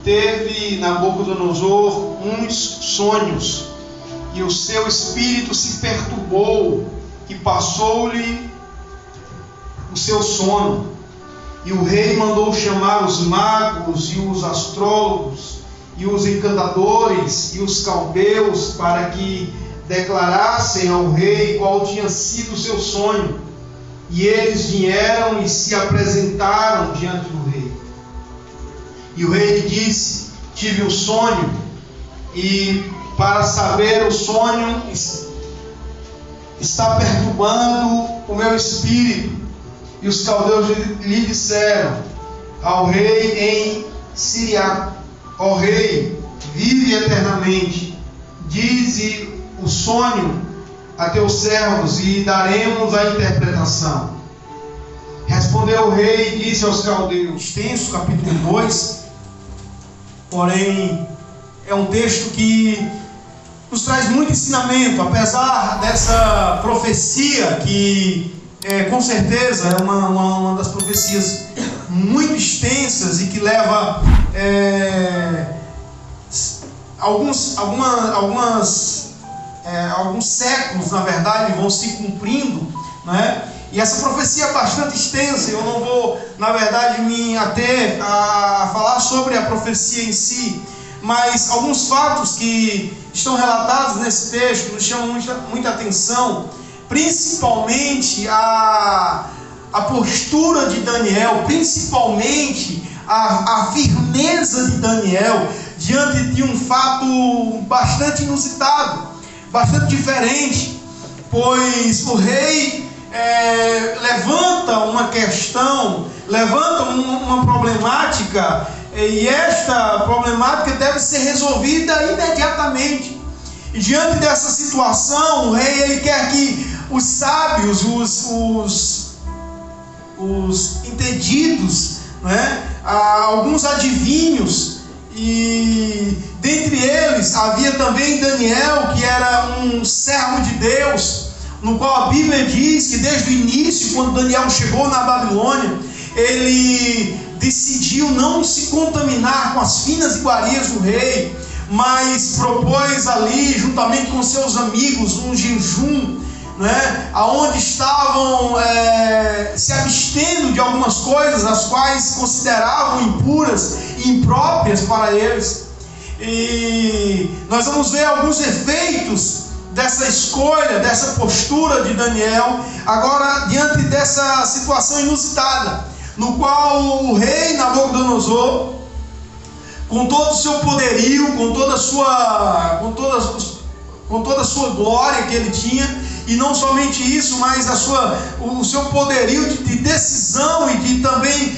Teve Nabucodonosor uns sonhos, e o seu espírito se perturbou, e passou-lhe o seu sono. E o rei mandou chamar os magos, e os astrólogos, e os encantadores, e os caldeus, para que declarassem ao rei qual tinha sido o seu sonho. E eles vieram e se apresentaram diante do rei. E o rei lhe disse: tive um sonho, e para saber o sonho está perturbando o meu espírito. E os caldeus lhe disseram ao rei em Síria: ó rei, vive eternamente, dize o sonho a teus servos e daremos a interpretação. Respondeu o rei e disse aos caldeus. Extenso, capítulo 2, porém é um texto que nos traz muito ensinamento, apesar dessa profecia que com certeza é uma das profecias muito extensas e que leva alguns séculos, na verdade, vão se cumprindo, né? E essa profecia é bastante extensa. Eu não vou, na verdade, me ater a falar sobre a profecia em si, mas alguns fatos que estão relatados nesse texto nos chamam muita atenção, principalmente a postura de Daniel, principalmente a firmeza de Daniel diante de um fato bastante inusitado, bastante diferente, pois o rei levanta uma questão, levanta uma problemática, e esta problemática deve ser resolvida imediatamente. E diante dessa situação, o rei ele quer que os sábios, os entendidos, né, alguns adivinhos, e dentre eles havia também Daniel, que era um servo de Deus, no qual a Bíblia diz que desde o início, quando Daniel chegou na Babilônia, ele decidiu não se contaminar com as finas iguarias do rei, mas propôs ali, juntamente com seus amigos, um jejum, né, onde estavam se abstendo de algumas coisas as quais consideravam impuras e impróprias para eles. E nós vamos ver alguns efeitos dessa escolha, dessa postura de Daniel, agora diante dessa situação inusitada, no qual o rei Nabucodonosor, com todo o seu poderio, com toda a sua glória que ele tinha, e não somente isso, mas o seu poderio de decisão e de também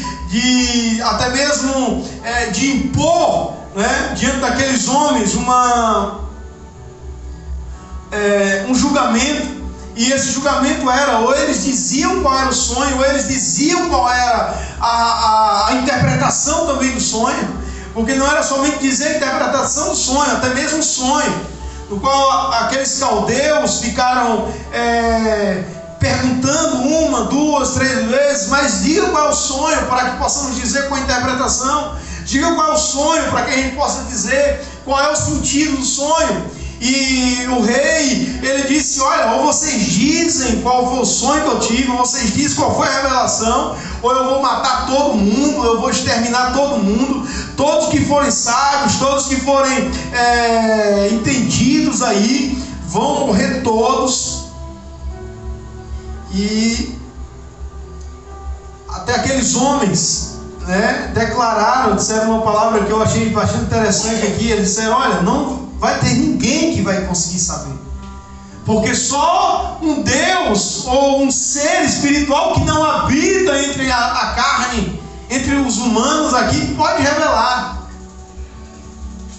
até mesmo de impor, né, diante daqueles homens um julgamento. E esse julgamento era, ou eles diziam qual era o sonho, ou eles diziam qual era a interpretação também do sonho, porque não era somente dizer a interpretação do sonho, até mesmo o sonho, no qual aqueles caldeus ficaram perguntando uma, duas, três vezes, mas diga qual é o sonho para que possamos dizer com a interpretação, diga qual é o sonho para que a gente possa dizer qual é o sentido do sonho. E o rei, ele disse: olha, ou vocês dizem qual foi o sonho que eu tive, ou vocês dizem qual foi a revelação, ou eu vou matar todo mundo, eu vou exterminar todo mundo, todos que forem sábios, todos que forem entendidos aí, vão morrer todos. E até aqueles homens, né, declararam, disseram uma palavra que eu achei bastante interessante aqui. Eles disseram: olha, não vai ter ninguém que vai conseguir saber, porque só um Deus ou um ser espiritual que não habita entre a carne, entre os humanos aqui, pode revelar.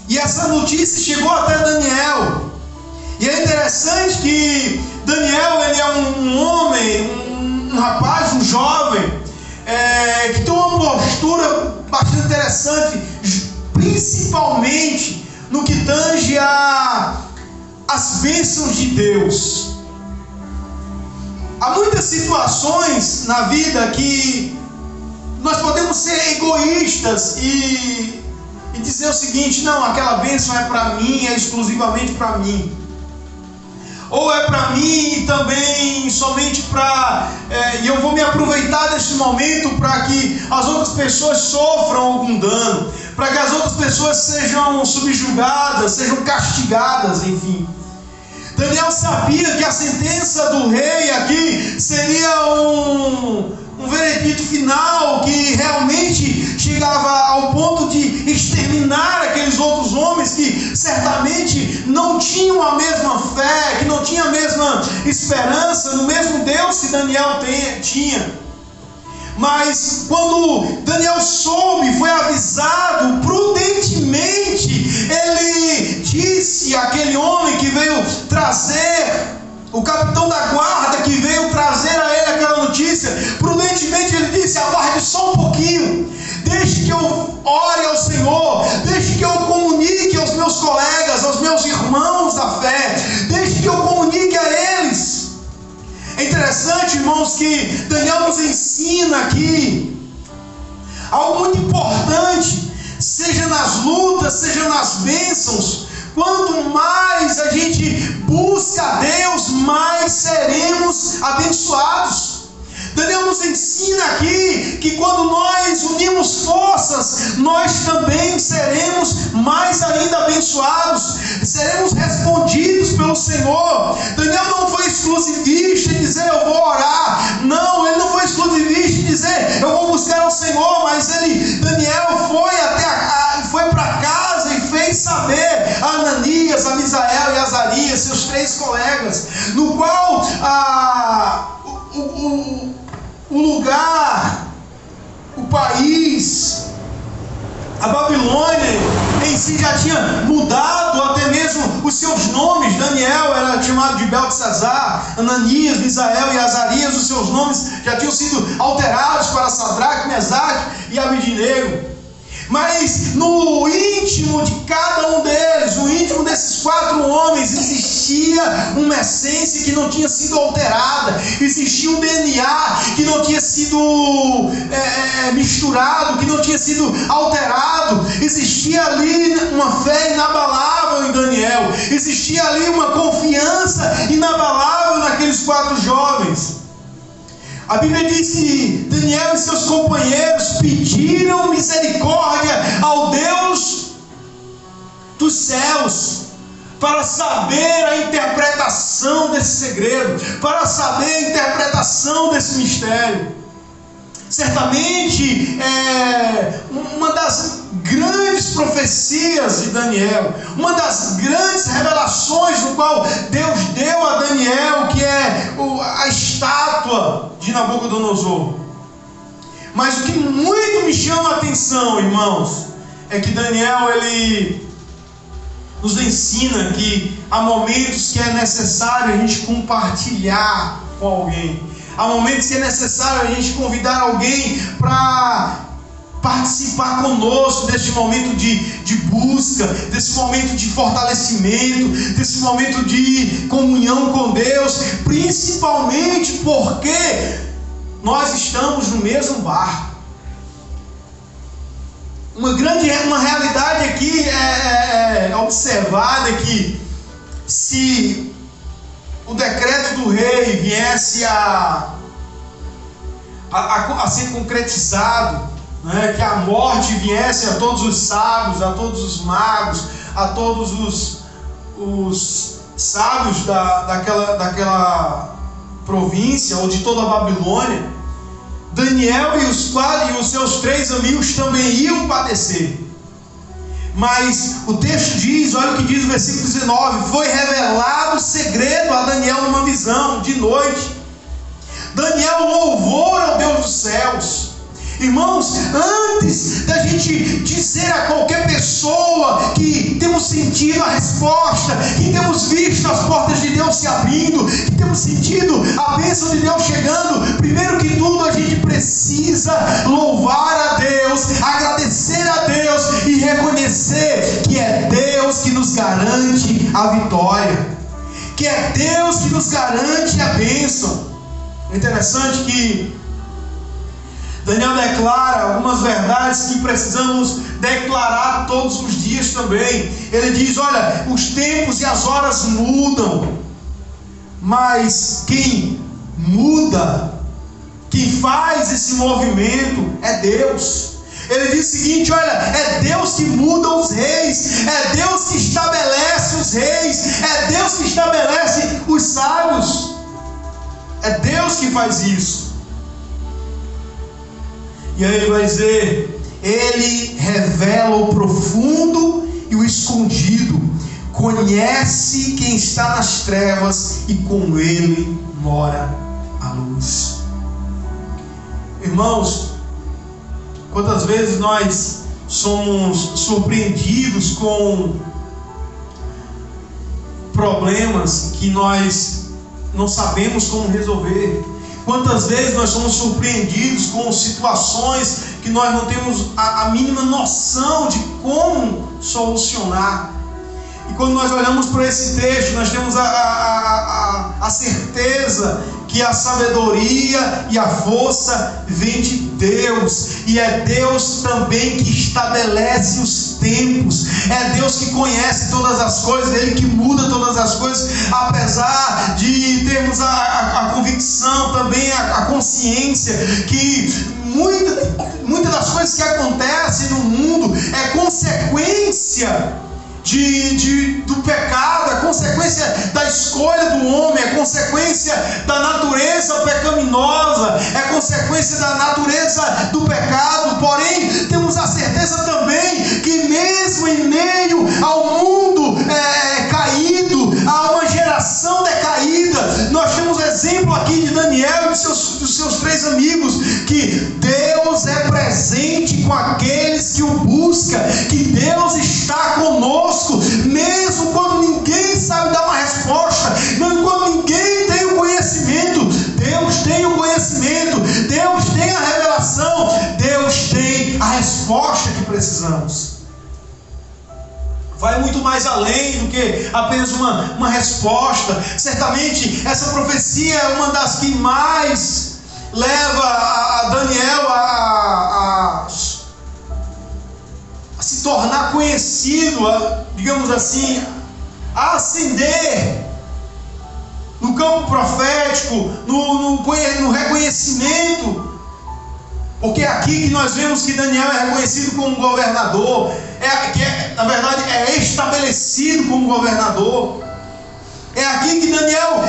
E essa notícia chegou até Daniel. E é interessante que Daniel, ele é um homem, um rapaz, um jovem, que tem uma postura bastante interessante, principalmente no que tange as bênçãos de Deus. Há muitas situações na vida que nós podemos ser egoístas e e dizer o seguinte: não, aquela bênção é para mim, é exclusivamente para mim. Ou é para mim e também somente para... e eu vou me aproveitar desse momento para que as outras pessoas sofram algum dano, para que as outras pessoas sejam subjugadas, sejam castigadas, enfim. Daniel sabia que a sentença do rei aqui seria um veredito final que realmente chegava ao ponto de exterminar aqueles outros homens que certamente não tinham a mesma fé, que não tinham a mesma esperança no mesmo Deus que Daniel tinha. Mas quando Daniel soube, foi avisado, prudentemente ele disse àquele homem que veio trazer, o capitão da guarda que veio trazer a ele aquela notícia, prudentemente ele disse: aguarde só um pouquinho, deixe que eu ore ao Senhor, deixe que eu comunique aos meus colegas, aos meus irmãos da fé, deixe que eu comunique a eles. É interessante, irmãos, que Daniel nos ensina aqui algo muito importante, seja nas lutas, seja nas bênçãos. Quanto mais a gente busca a Deus, mais seremos abençoados. Daniel nos ensina aqui que quando nós unimos forças, nós também seremos mais ainda abençoados, seremos respondidos pelo Senhor. Daniel não foi exclusivista em dizer: eu vou orar. Não, ele não foi exclusivista em dizer: eu vou buscar ao Senhor. Mas Daniel foi para casa e fez saber a Ananias, a Misael e a Azarias, seus 3 colegas, no qual o lugar, o país, a Babilônia em si já tinha mudado até mesmo os seus nomes. Daniel era chamado de Beltesazar, Ananias, Misael e Azarias, os seus nomes já tinham sido alterados para Sadraque, Mesaque e Abednego. Mas no íntimo de cada um deles, no íntimo desses 4 homens, existia uma essência que não tinha sido alterada, existia um DNA que não tinha sido misturado, que não tinha sido alterado, existia ali uma fé inabalável em Daniel, existia ali uma confiança inabalável naqueles 4 jovens. A Bíblia diz que Daniel e seus companheiros pediram misericórdia ao Deus dos céus para saber a interpretação desse segredo, para saber a interpretação desse mistério. Certamente uma das grandes profecias de Daniel, uma das grandes revelações no qual Deus deu a Daniel, que é a estátua de Nabucodonosor. Mas o que muito me chama a atenção, irmãos, é que Daniel ele nos ensina que há momentos que é necessário a gente compartilhar com alguém. Há momentos que é necessário a gente convidar alguém para participar conosco deste momento de busca, desse momento de fortalecimento, desse momento de comunhão com Deus, principalmente porque nós estamos no mesmo barco. Uma realidade aqui é observada que se o decreto do rei viesse a ser concretizado, né, que a morte viesse a todos os sábios, a todos os magos, a todos os sábios daquela província ou de toda a Babilônia, Daniel e os seus 3 amigos também iam padecer. Mas o texto diz, olha o que diz o versículo 19: foi revelado o segredo a Daniel numa visão de noite. Daniel louvou ao Deus dos céus. Irmãos, antes da gente dizer a qualquer pessoa que temos sentido a resposta, que temos visto as portas de Deus se abrindo, que temos sentido a bênção de Deus chegando, primeiro que tudo a gente precisa louvar a Deus, agradecer a Deus e reconhecer que é Deus que nos garante a vitória, que é Deus que nos garante a bênção. É interessante que Daniel declara algumas verdades que precisamos declarar todos os dias também. Ele diz: olha, os tempos e as horas mudam, mas quem muda, quem faz esse movimento é Deus. Ele diz o seguinte: olha, é Deus que muda os reis, é Deus que estabelece os reis, é Deus que estabelece os sábios, é Deus que faz isso. E aí ele vai dizer: Ele revela o profundo e o escondido, conhece quem está nas trevas e com Ele mora a luz. Irmãos, quantas vezes nós somos surpreendidos com problemas que nós não sabemos como resolver? Quantas vezes nós somos surpreendidos com situações que nós não temos a mínima noção de como solucionar? E quando nós olhamos para esse texto, nós temos a certeza que a sabedoria e a força vem de Deus, e é Deus também que estabelece os tempos, é Deus que conhece todas as coisas, Ele que muda todas as coisas, apesar de termos a convicção, também a consciência que muitas das coisas que acontecem no mundo é consequência do pecado, é consequência da escolha do homem, é consequência da natureza pecaminosa, é consequência da natureza do pecado. Porém, temos a certeza também que mesmo em meio ao mundo caído, a uma geração decaída, nós temos exemplo aqui de Daniel e dos seus 3 amigos, que Deus é presente com aqueles que o buscam, que Deus está conosco, mesmo quando ninguém sabe dar uma resposta, mesmo quando ninguém tem o conhecimento. Deus tem o conhecimento, Deus tem a revelação, Deus tem a resposta que precisamos. Vai muito mais além do que apenas uma resposta. Certamente essa profecia é uma das que mais leva a Daniel a se tornar conhecido, digamos assim, a ascender no campo profético, no reconhecimento. Porque é aqui que nós vemos que Daniel é reconhecido como governador, na verdade é estabelecido como governador. É aqui que Daniel,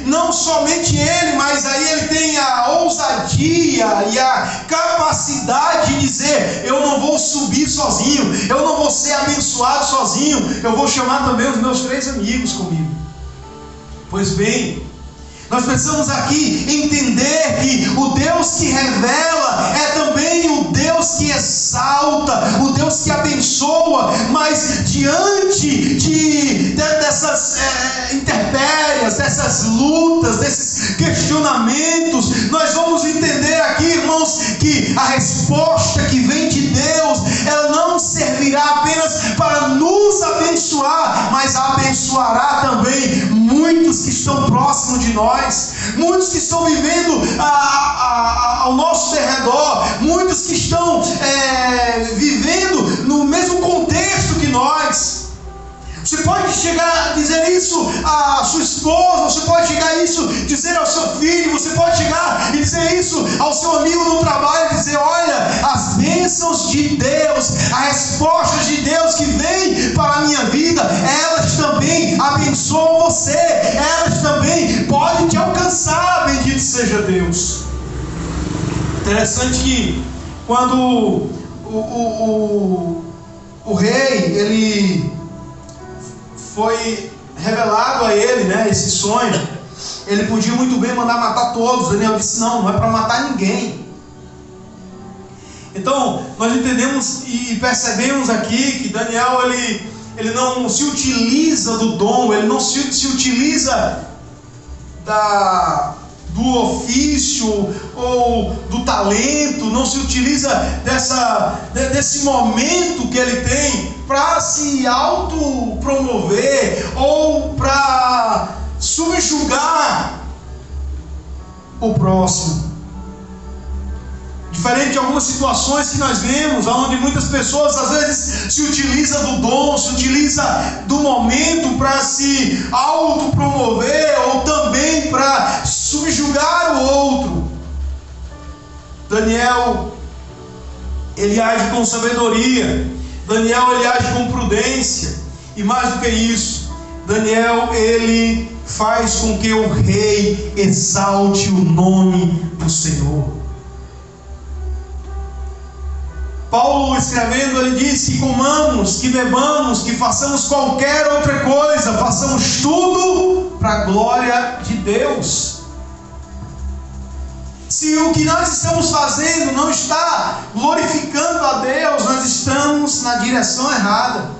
não somente ele, mas aí ele tem a ousadia e a capacidade de dizer: eu não vou subir sozinho, eu não vou ser abençoado sozinho, eu vou chamar também os meus 3 amigos comigo. Pois bem, nós precisamos aqui entender que o Deus que revela é também o Deus que exalta, o Deus que abençoa. Mas diante dessas intempéries, dessas lutas, desses questionamentos, nós vamos entender aqui, irmãos, que a resposta que vem de Deus, ela não servirá apenas para nos abençoar, mas abençoará também muitos que estão próximos de nós, muitos que estão vivendo ao nosso derredor, muitos que estão vivendo no mesmo contexto que nós. Você pode chegar a dizer isso à sua esposa, você pode chegar a dizer ao seu filho, você pode chegar e dizer isso ao seu amigo no trabalho, e dizer: olha, as bênçãos de Deus, as respostas de Deus que vêm para a minha vida, elas também abençoam você, elas também podem te alcançar, bendito seja Deus. Interessante que quando o rei, ele foi revelado a ele, esse sonho, ele podia muito bem mandar matar todos. Daniel disse: não é para matar ninguém. Então nós entendemos e percebemos aqui que Daniel ele não se utiliza do dom, ele não se utiliza do ofício ou do talento, não se utiliza desse momento que ele tem para se autopromover ou para subjugar o próximo. Diferente de algumas situações que nós vemos, onde muitas pessoas às vezes se utiliza do dom, se utiliza do momento para se autopromover ou também para subjugar o outro. Daniel, ele age com sabedoria. Daniel, ele age com prudência. E mais do que isso, Daniel, ele faz com que o rei exalte o nome do Senhor. Paulo escrevendo, ele diz que comamos, que bebamos, que façamos qualquer outra coisa, façamos tudo para a glória de Deus. Se o que nós estamos fazendo não está glorificando a Deus, nós estamos na direção errada.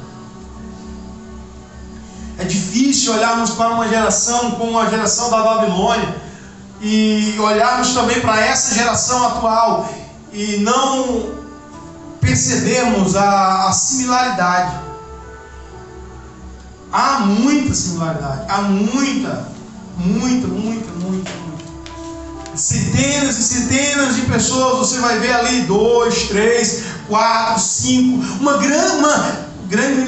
É difícil olharmos para uma geração como a geração da Babilônia e olharmos também para essa geração atual e não percebemos a similaridade. Há muita similaridade, há muita. Centenas e centenas de pessoas, você vai ver ali 2, 3, 4, 5, uma grande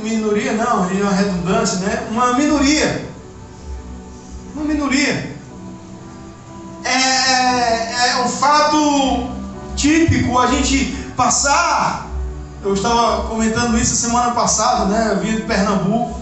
minoria, não, é uma redundância, né? Uma minoria. É um fato típico a gente passar. Eu estava comentando isso semana passada, né? Eu vim de Pernambuco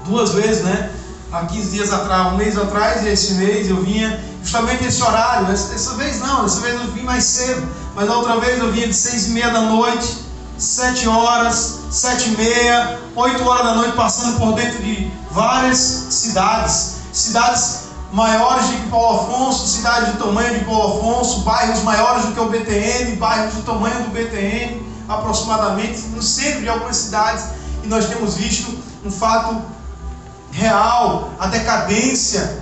2 vezes, né? Há 15 dias atrás, um mês atrás, e esse mês eu vinha justamente esse horário. Dessa vez não, dessa vez eu vim mais cedo, mas a outra vez eu vinha de 6:30 da noite, 7 horas, 7:30, 8 horas da noite, passando por dentro de várias cidades maiores do que Paulo Afonso, cidade do tamanho de Paulo Afonso, bairros maiores do que o BTN, bairros do tamanho do BTN, aproximadamente, no centro de algumas cidades, e nós temos visto um fato real, a decadência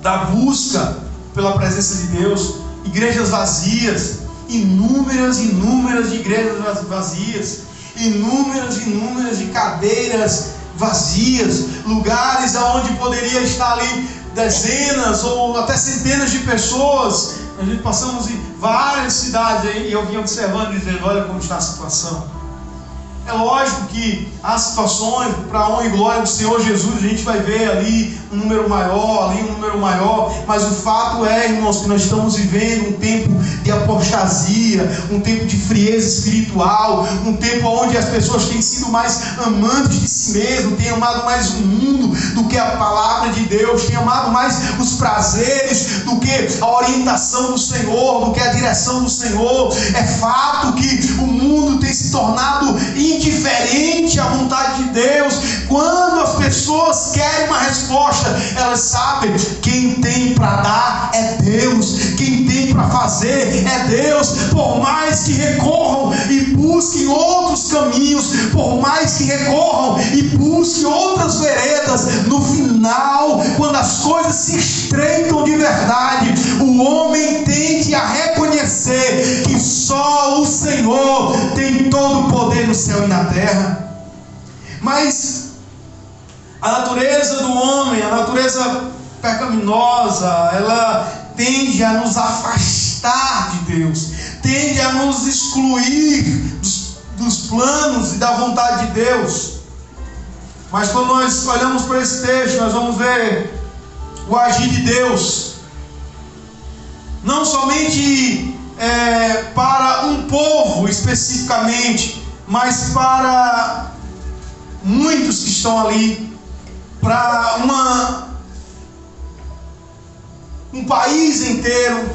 da busca pela presença de Deus, igrejas vazias, inúmeras de igrejas vazias, inúmeras de cadeiras vazias, lugares onde poderia estar ali dezenas ou até centenas de pessoas. A gente passamos em várias cidades aí, e eu vim observando e dizendo, olha como está a situação. É lógico que há situações, para a honra e glória do Senhor Jesus, a gente vai ver ali um número maior, mas o fato é, irmãos, que nós estamos vivendo um tempo de apostasia, um tempo de frieza espiritual, um tempo onde as pessoas têm sido mais amantes de si mesmo, têm amado mais o mundo do que a palavra de Deus, têm amado mais os prazeres do que a orientação do Senhor, do que a direção do Senhor. É fato que o mundo tem se tornado indiferente à vontade de Deus. Quando as pessoas querem uma resposta, elas sabem, quem tem para dar é Deus, quem tem para fazer é Deus. Por mais que recorram e busquem outros caminhos, por mais que recorram e busquem outras veredas, no final, quando as coisas se estreitam de verdade, o homem tende a reconhecer que só o Senhor tem todo o poder no céu e na terra. Mas a natureza do homem, a natureza pecaminosa, ela tende a nos afastar de Deus, tende a nos excluir dos planos e da vontade de Deus. Mas quando nós olhamos para esse texto, nós vamos ver o agir de Deus, não somente para um povo especificamente, mas para muitos que estão ali, para um país inteiro,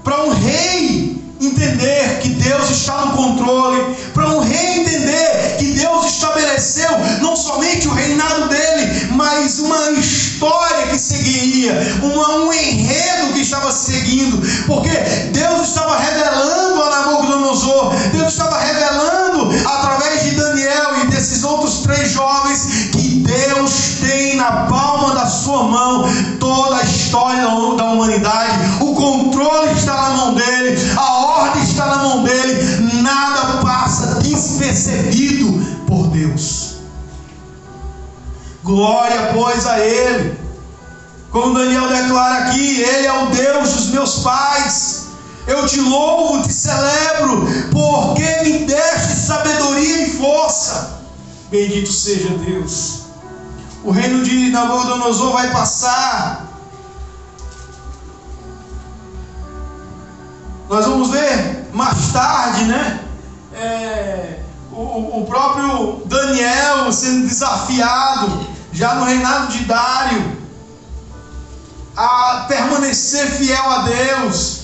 para um rei entender que Deus está no controle, para um rei entender que Deus estabeleceu não somente o reinado dele, mas uma história que seguiria, um enredo que estava seguindo, porque Deus estava revelando a Nabucodonosor, Deus estava revelando através de Daniel e desses outros 3 jovens que Deus tem na palma da sua mão toda a história da humanidade. O controle está na mão dele, a ordem está na mão dele, nada passa despercebido por Deus. Glória, pois, a Ele. Como Daniel declara aqui, Ele é o Deus dos meus pais. Eu te louvo, te celebro, porque me deste sabedoria e força. Bendito seja Deus. O reino de Nabucodonosor vai passar. Nós vamos ver mais tarde, né? O próprio Daniel sendo desafiado, já no reinado de Dário, a permanecer fiel a Deus.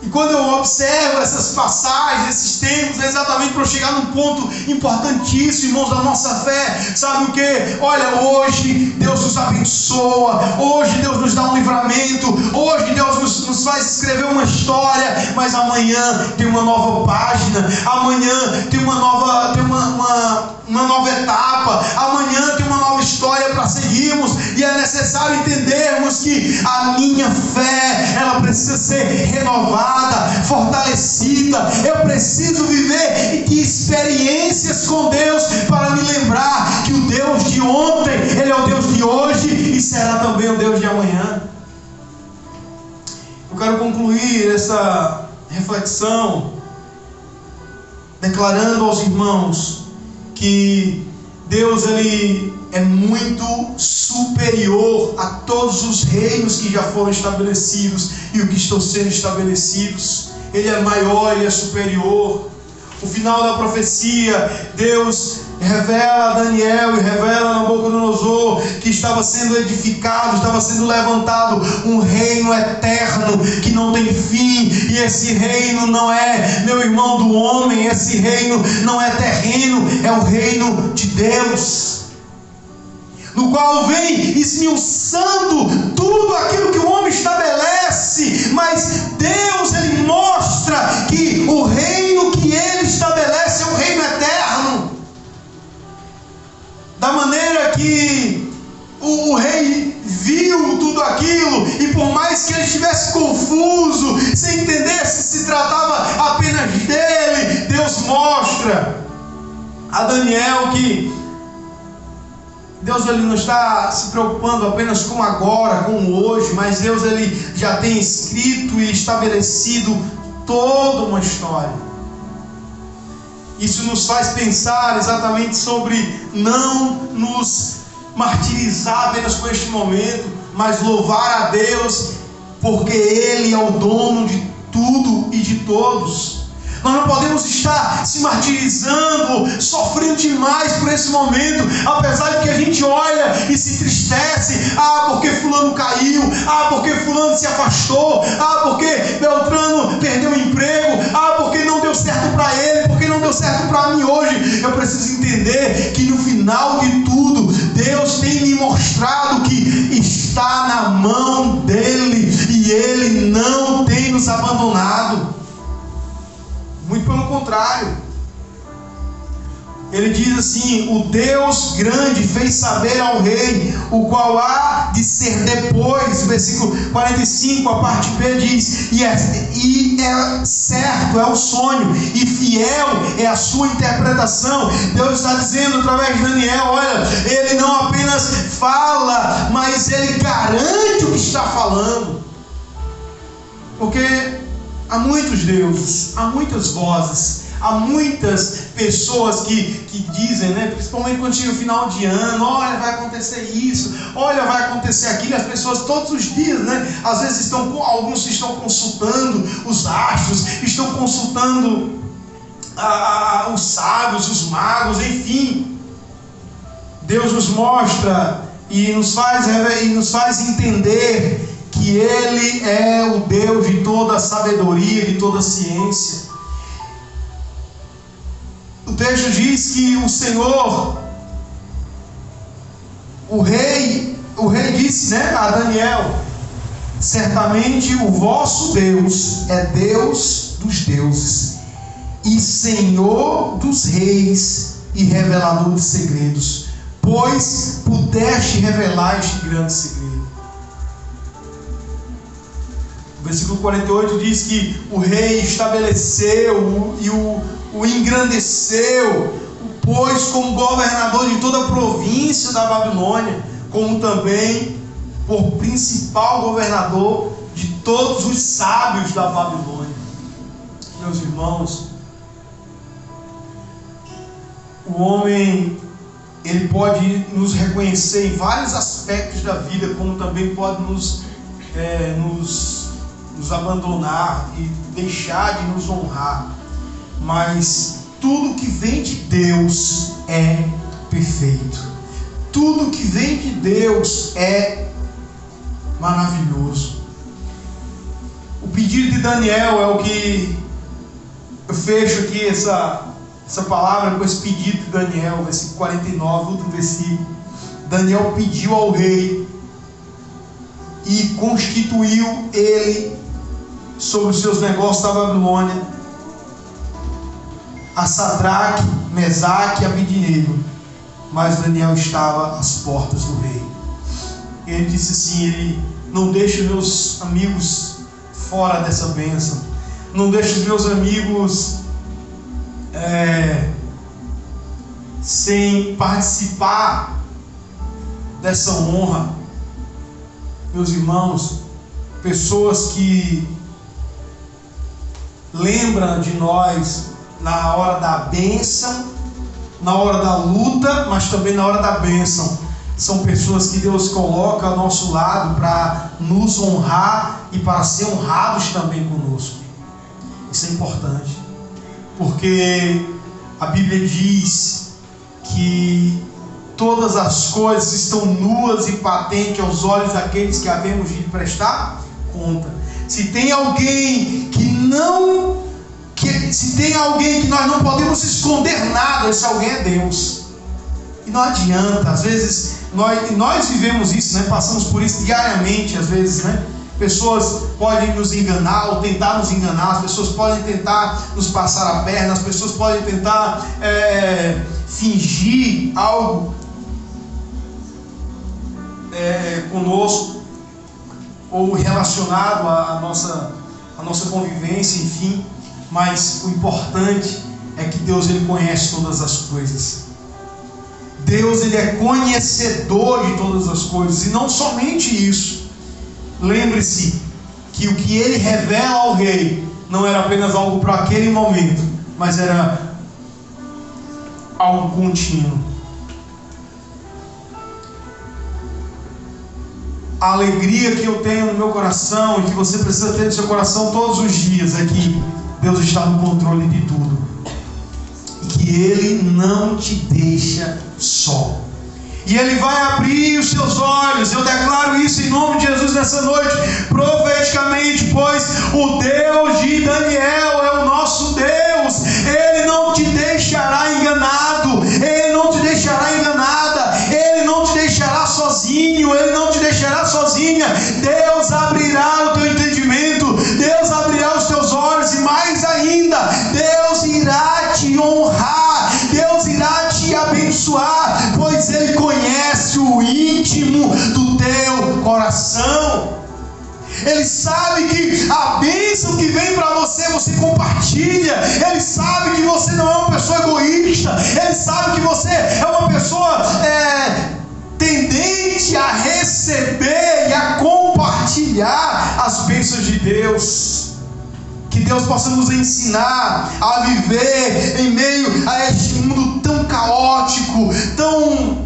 E quando eu observo essas passagens, esses tempos, é exatamente para eu chegar num ponto importantíssimo, irmãos, da nossa fé. Sabe o que? Olha, hoje Deus nos abençoa, hoje Deus nos dá um livramento, hoje Deus nos faz escrever uma história, mas amanhã tem uma nova página, amanhã tem uma nova etapa, amanhã tem uma nova história para seguirmos, e é necessário entendermos que a minha fé, ela precisa ser renovada, fortalecida. Eu preciso viver de experiências com Deus para me lembrar que o Deus de ontem, Ele é o Deus de hoje e será também o Deus de amanhã. Eu quero concluir essa reflexão declarando aos irmãos que Deus, Ele é muito superior a todos os reinos que já foram estabelecidos e o que estão sendo estabelecidos. Ele é maior, Ele é superior. O final da profecia, Deus revela a Daniel e revela a Nabucodonosor que estava sendo edificado, estava sendo levantado um reino eterno que não tem fim. E esse reino não é, meu irmão, do homem, esse reino não é terreno, é o reino de Deus, no qual vem esmiuçando tudo aquilo que o homem estabelece, mas Deus, Ele mostra que o reino que Ele estabelece é um reino eterno. Da maneira que o rei viu tudo aquilo, e por mais que ele estivesse confuso, sem entender se tratava apenas dele, Deus mostra a Daniel que Deus, Ele não está se preocupando apenas com agora, com hoje, mas Deus, Ele já tem escrito e estabelecido toda uma história. Isso nos faz pensar exatamente sobre não nos martirizar apenas com este momento, mas louvar a Deus, porque Ele é o dono de tudo e de todos. Nós não podemos estar se martirizando, sofrendo demais por esse momento, apesar de que a gente olha e se entristece. Porque fulano caiu, porque fulano se afastou, porque Beltrano perdeu o emprego, porque não deu certo para ele, porque não deu certo para mim hoje. Eu preciso entender que no final de tudo, Deus tem me mostrado que está na mão dele, e Ele não tem nos abandonado. Muito pelo contrário. Ele diz assim: o Deus grande fez saber ao rei o qual há de ser depois. Versículo 45, a parte B diz: e é certo, é o sonho, e fiel é a sua interpretação. Deus está dizendo através de Daniel: olha, ele não apenas fala, mas ele garante o que está falando. Porque há muitos deuses, há muitas vozes, há muitas pessoas que dizem, né, principalmente quando chega o final de ano: olha, vai acontecer isso, olha, vai acontecer aquilo. As pessoas todos os dias, né, às vezes alguns estão consultando os astros, estão consultando os sábios, os magos, enfim. Deus nos mostra e nos faz entender que Ele é o Deus de toda a sabedoria, de toda a ciência. O texto diz que o Senhor, o rei disse, né, a Daniel: certamente o vosso Deus é Deus dos deuses e Senhor dos reis e revelador de segredos, pois pudeste revelar este grande segredo. O versículo 48 diz que o rei estabeleceu e o engrandeceu, pôs como governador de toda a província da Babilônia, como também por principal governador de todos os sábios da Babilônia. Meus irmãos, o homem, ele pode nos reconhecer em vários aspectos da vida, como também pode nos abandonar e deixar de nos honrar. Mas tudo que vem de Deus é perfeito. Tudo que vem de Deus é maravilhoso. O pedido de Daniel é o que eu fecho aqui essa palavra com esse pedido de Daniel, versículo 49, outro versículo. Daniel pediu ao rei e constituiu ele sobre os seus negócios da Babilônia a Sadraque, Mesaque e Abidnego, mas Daniel estava às portas do rei. Ele disse assim: não deixe meus amigos fora dessa bênção, não deixe os meus amigos sem participar dessa honra. Meus irmãos, pessoas que lembram de nós na hora da bênção, na hora da luta, mas também na hora da bênção, são pessoas que Deus coloca ao nosso lado para nos honrar e para ser honrados também conosco. Isso é importante, porque a Bíblia diz que todas as coisas estão nuas e patentes aos olhos daqueles que havemos de prestar conta. Se tem alguém que nós não podemos esconder nada, esse alguém é Deus. E não adianta, às vezes nós vivemos isso, né? Passamos por isso diariamente, às vezes, né? Pessoas podem nos enganar ou tentar nos enganar, as pessoas podem tentar nos passar a perna, as pessoas podem tentar fingir algo conosco, ou relacionado à nossa convivência, enfim. Mas o importante é que Deus, ele conhece todas as coisas. Deus, ele é conhecedor de todas as coisas. E não somente isso. Lembre-se que o que ele revela ao rei não era apenas algo para aquele momento, mas era algo contínuo. A alegria que eu tenho no meu coração e que você precisa ter no seu coração todos os dias é que Deus está no controle de tudo e que Ele não te deixa só. E Ele vai abrir os seus olhos. Eu declaro isso em nome de Jesus nessa noite, profeticamente, pois o Deus de Daniel é o nosso Deus. Ele não te deixará enganado, Ele não te deixará enganada, Ele não te deixará sozinho, Ele não te deixará sozinha. Deus abrirá o teu entendimento, Deus abrirá os teus olhos, e mais ainda, Deus irá te honrar, Deus irá te abençoar, pois Ele conhece o íntimo do teu coração. Ele sabe que a bênção que vem para você, você compartilha. Ele sabe que você não é uma pessoa egoísta. Ele sabe que você é uma pessoa tendente a receber e a compartilhar as bênçãos de Deus. Que Deus possa nos ensinar a viver em meio a este mundo tão caótico, tão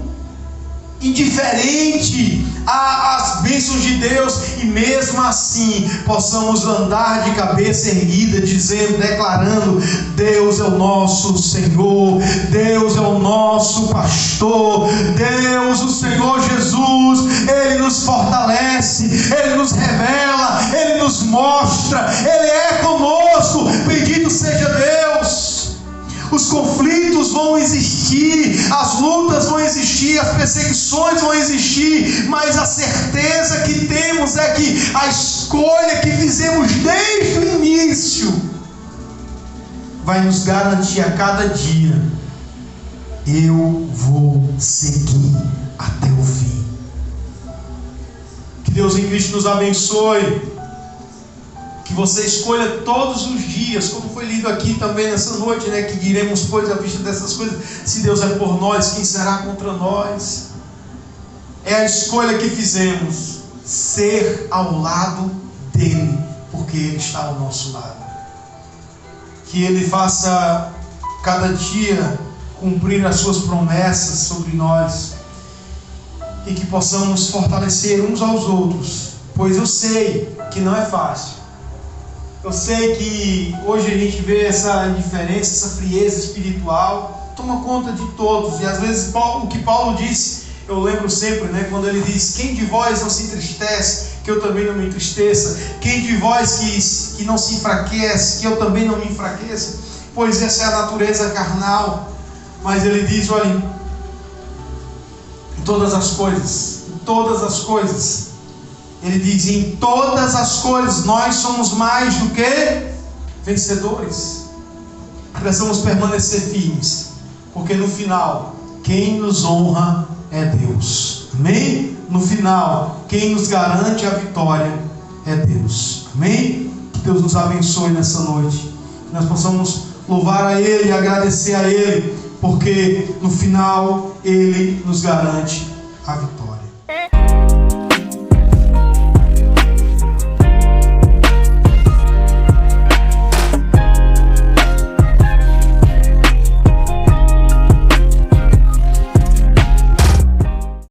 indiferente às bênçãos de Deus, e mesmo assim possamos andar de cabeça erguida, dizendo, declarando: Deus é o nosso Senhor, Deus é o nosso pastor, Deus, o Senhor Jesus, Ele nos fortalece, Ele nos revela, Ele nos mostra, Ele é conosco. Bendito seja Deus. Os conflitos vão existir, as lutas vão existir, as perseguições vão existir, mas a certeza que temos é que a escolha que fizemos desde o início vai nos garantir a cada dia: eu vou seguir até o fim. Que Deus em Cristo nos abençoe. Que você escolha todos os dias, como foi lido aqui também nessa noite, né? Que diremos, pois, à vista dessas coisas, se Deus é por nós, quem será contra nós? É a escolha que fizemos, ser ao lado dele, porque Ele está ao nosso lado. Que Ele faça cada dia cumprir as suas promessas sobre nós, e que possamos fortalecer uns aos outros, pois eu sei que não é fácil. Eu sei que hoje a gente vê essa indiferença, essa frieza espiritual, toma conta de todos, e às vezes o que Paulo disse, eu lembro sempre, quando ele diz: quem de vós não se entristece, que eu também não me entristeça, quem de vós que não se enfraquece, que eu também não me enfraqueça, pois essa é a natureza carnal. Mas ele diz: olha, em todas as coisas, ele diz: em todas as coisas nós somos mais do que vencedores. Precisamos permanecer firmes, porque no final quem nos honra é Deus. Amém? No final quem nos garante a vitória é Deus. Amém? Que Deus nos abençoe nessa noite, que nós possamos louvar a Ele e agradecer a Ele, porque no final Ele nos garante a vitória.